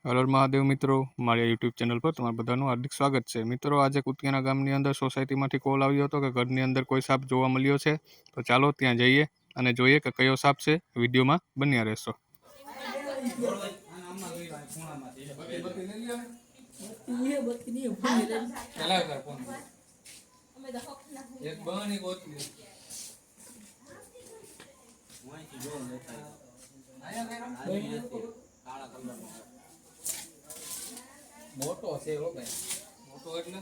હર મહાદેવ મિત્રો, મારી YouTube channel પર તમારું બધાનું હાર્દિક સ્વાગત છે. મિત્રો, આજે કુતિયાના ગામની અંદર સોસાયટીમાંથી કોલ આવ્યો હતો કે ઘરની અંદર કોઈ સાપ જોવા મળ્યો છે. તો ચાલો ત્યાં જઈએ અને જોઈએ કે કયો સાપ છે. વિડીયોમાં બન્યા રહેશો. મોટો છે હો ભાઈ. મોટો એટલે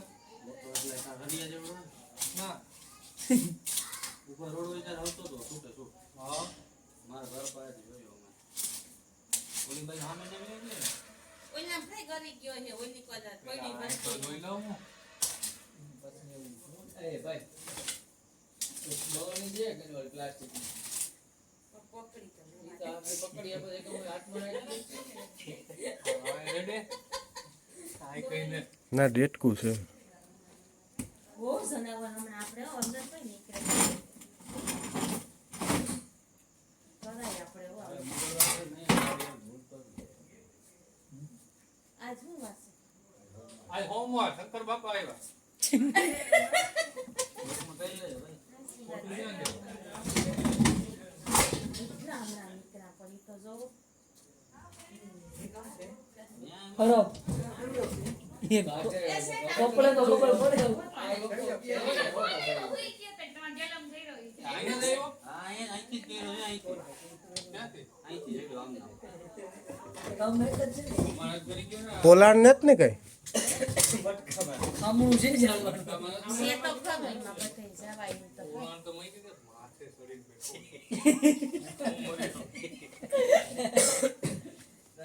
રડિયા જેવો ના ઉપર રોડ હોય ત્યારે આવતો તો છૂટે છૂટ. હા મારા ઘર પાસેથી જોયો અમે. ઓલી ભાઈ સામે જેવી એટલે ઓઈના ફ્રાય કરી ગયો છે ઓઈની કલર કોઈની તો વસ્તુ જોઈ લઉં હું. પછી એવું એ ભાઈ દવાની જે કે ઓલી પ્લાસ્ટિક પકડી તો ઈ તો આપણે પકડી આપણે એક હાથમાં રાખી હા રેડે આઈ કઈને ના ડેટકું છે. બહુ જનાવર હમણાં આપણે અંદર કોઈ નીકળે કરાય આપણે આજ શું વાત છે આ હોમવાર શંકર બાપા આવ્યા. બસમાં પહેરી લેજો ભાઈ. ખોટું ક્યાં છે? નીકળા હમણાં નીકળા પડી તો જોવું હરો એ કપડે તો ખબર પડે. આઈને દેવો હા અહીંથી જ કર્યો છે અહીંથી. ક્યાંથી અહીંથી રેડો આમ નામ. મારા કરી ગયો ને પોલાણ નથી ને કઈ. સામું છે જાણવાનું. છે તો ખબર એમાં બધે જવાય તો ઓણ તો મઈ દીધો માથે ચડીને બેઠો.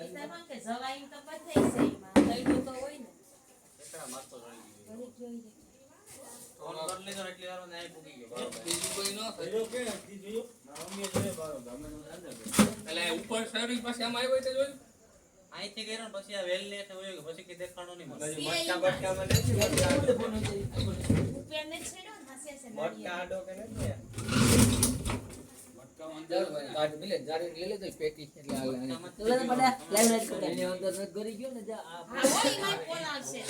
ઈતામાં કે જવાય તો બધે છે એમાં લઈડું તો હોય ને કેટલા મારતો ચડી ગયો. ઘડી જોઈ લે ફોન કરી લીધો એટલે વારો ને અહીં પૂકી ગયો બરાબર. બીજું કોઈ ન થયું. એટલે ઉપર સર્વિસ પાસે આમ આવ્યો તો જોયું. અહીંથી ગયો ને પછી આ વેલ ને એટલે હોય કે પછી કે દેખાણો નહીં મળે. ઉપેરને છેડો ને હાસે છે નારિયેળ. કાઢ મિલે જારી લઈ લેતો પેટી એટલે હાલે. એની અંદર ન કરી ગયો ને જા આ હા હોય એમાં પોલાવશે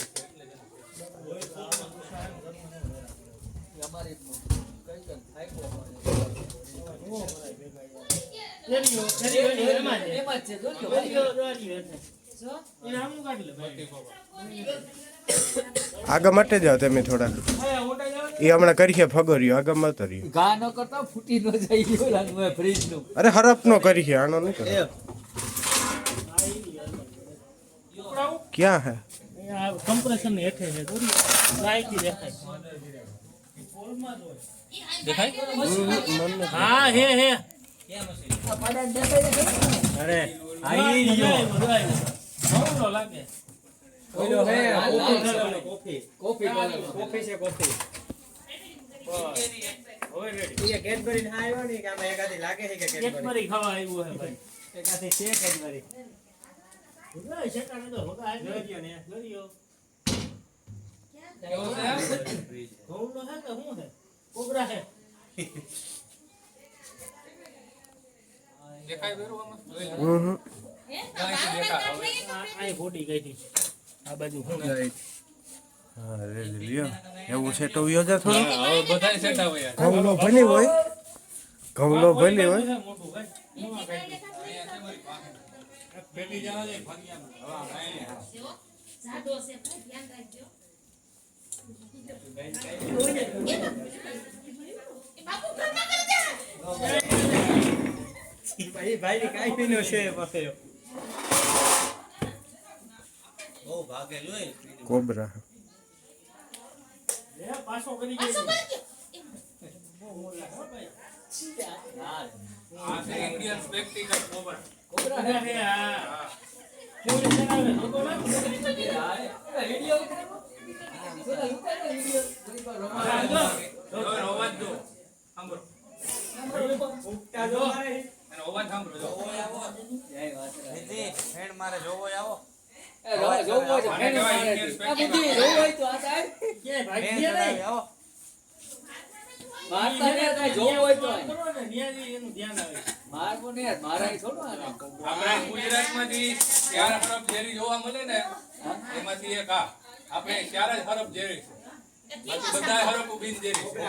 અમારી કઈ કઈ થાય કો એમાં છે જોજો ભાઈ. જો આગળ માટે જાઓ તમે થોડાક. એ હમણાં કરીએ ફગર્યું આગળ મળતો રહ્યો. ઘા ન કરતા ફૂટી ન જાય ગયો લાગુ ફ્રીજ નું. અરે હરફ નો કરીએ, આનો નહીં કરો. ક્યાં હે? કમ્પ્રેશન હેઠે છે દોરી લાઈટ દેખાય દેખાય હા હે હે કેમ હશે અરે આઈ જો બહુ લાગે ઓલો હે કોફી કોફી કોફી છે કોફી હવે રેડી એ કેડબરી ના આવ્યો ને કે આમાં એકાદી લાગે છે કે કેડબરી ખાવા આવ્યું હે ભાઈ એકાથી છે કેડબરી ઉગા શેટાને તો હોગા આવ્યો ને ગરિયો કેવો છે ઘઉંનો હે કે શું હે કોબરા હે દેખાય બેરો આમાં જોઈ લે. હે ક્યાંયથી દેખાય હવે. આ ફોટી ગઈ હતી આ બાજુ હું હા રે લ્યો. એવું છે તો વ્યો જા થોડું. હવે બધાય સેટ આવે યાર. ઘઉંનો ભલી હોય, ઘઉંનો ભલી હોય. મોટું ભાઈ પેટી જવા દે ફરિયામાં. હવે આ કાંઈ નહીં. જાડો છે ભાઈ ધ્યાન રાખજો એ બાપુ ઘરમાં કરજા ભાઈ ભાઈ કાઈ નો છે પાછો બહુ ભાગે જોઈ કોબરા. એ પાછો કરી પાછો ગઈ કરી હા આ છે ઇન્ડિયન સ્પેક્ટિકલ કોબરા. કોબરા ગયો હે હા કેવું ચલાવે લોકો ના વિડિયો ઉતારો જોલા ઉતારો વિડિયો ગરીબ રોમા જો અવાજ જો સાંભળો. ઉગતા જો મારે એનો અવાજ સાંભળો જો. જય વાત દીદી ફ્રેન્ડ મારે જોવો આવો એ રો જોવો છે આને કહેવાય Indian આ બુદ્ધિ જોવો હોય તો આ સાહેબ કે ભાઈ ફ્રેન્ડ કે નહીં આવો મારતા ને કાંઈ જોવું હોય તો આય. કરો ને, ન્યાથી એનું ધ્યાન આવે. મારવું ને મારાય થોડું આને. આપણે ગુજરાતમાંથી ચાર હરફ ઝેરી જોવા મળે ને એમાંથી એક આ આપણે ચાર જ હરફ ઝેરી છે બાકી બધા હરફ બિનઝેરી છે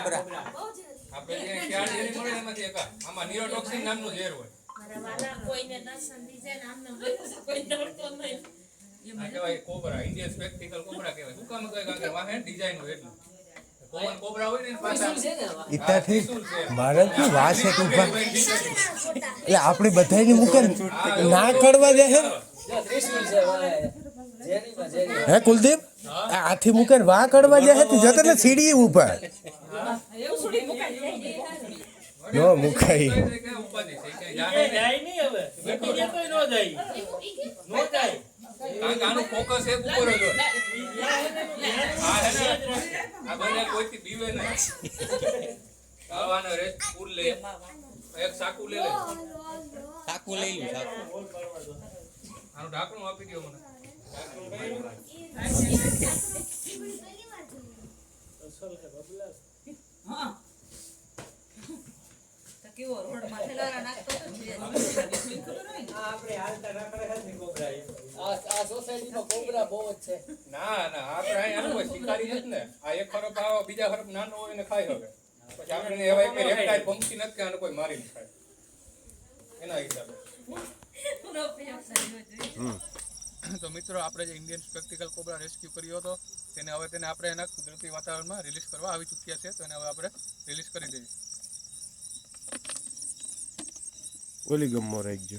આપણે જે ચાર ઝેરી મળે એમાંથી એક આ. આમાં નિરોટોક્સિન નામનું ઝેર હોય મારા વાલા કોઈને ન સમજી જાય ને આમને બોલ્યું તો કોઈ ડરતો નહીં. આ કહેવાય કોબરા ઇન્ડિયન સ્પેક્ટિકલ કોબરા કહેવાય શું કામ કહે કારણ કે વાહે ડિઝાઇન હોય એટલું કોમન કોબરા હોય ને એની પાછળ ત્રિશુલ છે ને આમાં? ઇત્યાથી ત્રિશુલ છે. મારે શું વાસ છે તું પણ એટલે આપણે બધાની મૂકે ને ના કડવા દે હે જો ત્રિશુલ છે વાય. ઝેરીમાં ઝેરી. હે કુલદીપ આ હાથી મૂકે ને વાહ કડવા દે હે તું જતો ને સીડી ઉપર એવું થોડી મુકાઈ જાય. નો મુકાઈ કઈ ઉપાધિ છે કઈ જાણે એ જાય નહીં હવે. મૂકી દે તોય નો જાય. નો જાય. કારણ કે આનું ફોકસ એક ઉપર જ હોય આ હે ને આ બંને કોઈથી બીવે નહીં ખાવાનો રેસ પૂર લે એક સાકુ લે સાકું લઈ લ્યું સાકું આનું ઢાંકણું આપી દો મને હા. તો કેવો રોડમાં થેલારા નાખતો હતો ને. આપણે હાલતા રાખડે હાથી કોબરા આ સોસાયટીમાં કોબરા બહુ જ છે. ના ના આપણે અહીં આનું હોય શિકારી છે ને આ એક હરફ આવો બીજા હરફ નાનો હોય ને ખાઈ હવે પછી આપણે એવા એક રેપટાઇલ પંપી નથી કે આને કોઈ મારીને ખાય એના હિસાબે પૂરો પ્રયોગ કર્યો છે. તો મિત્રો આપણે જે ઇન્ડિયન સ્પેક્ટિકલ કોબરા રેસ્ક્યુ કર્યો હતો તેને આપણે એના કુદરતી વાતાવરણમાં રિલીઝ કરવા આવી ચૂક્યા છે તો એને હવે આપણે રિલીઝ કરી દઈએ ઓલી ગમો રાખજો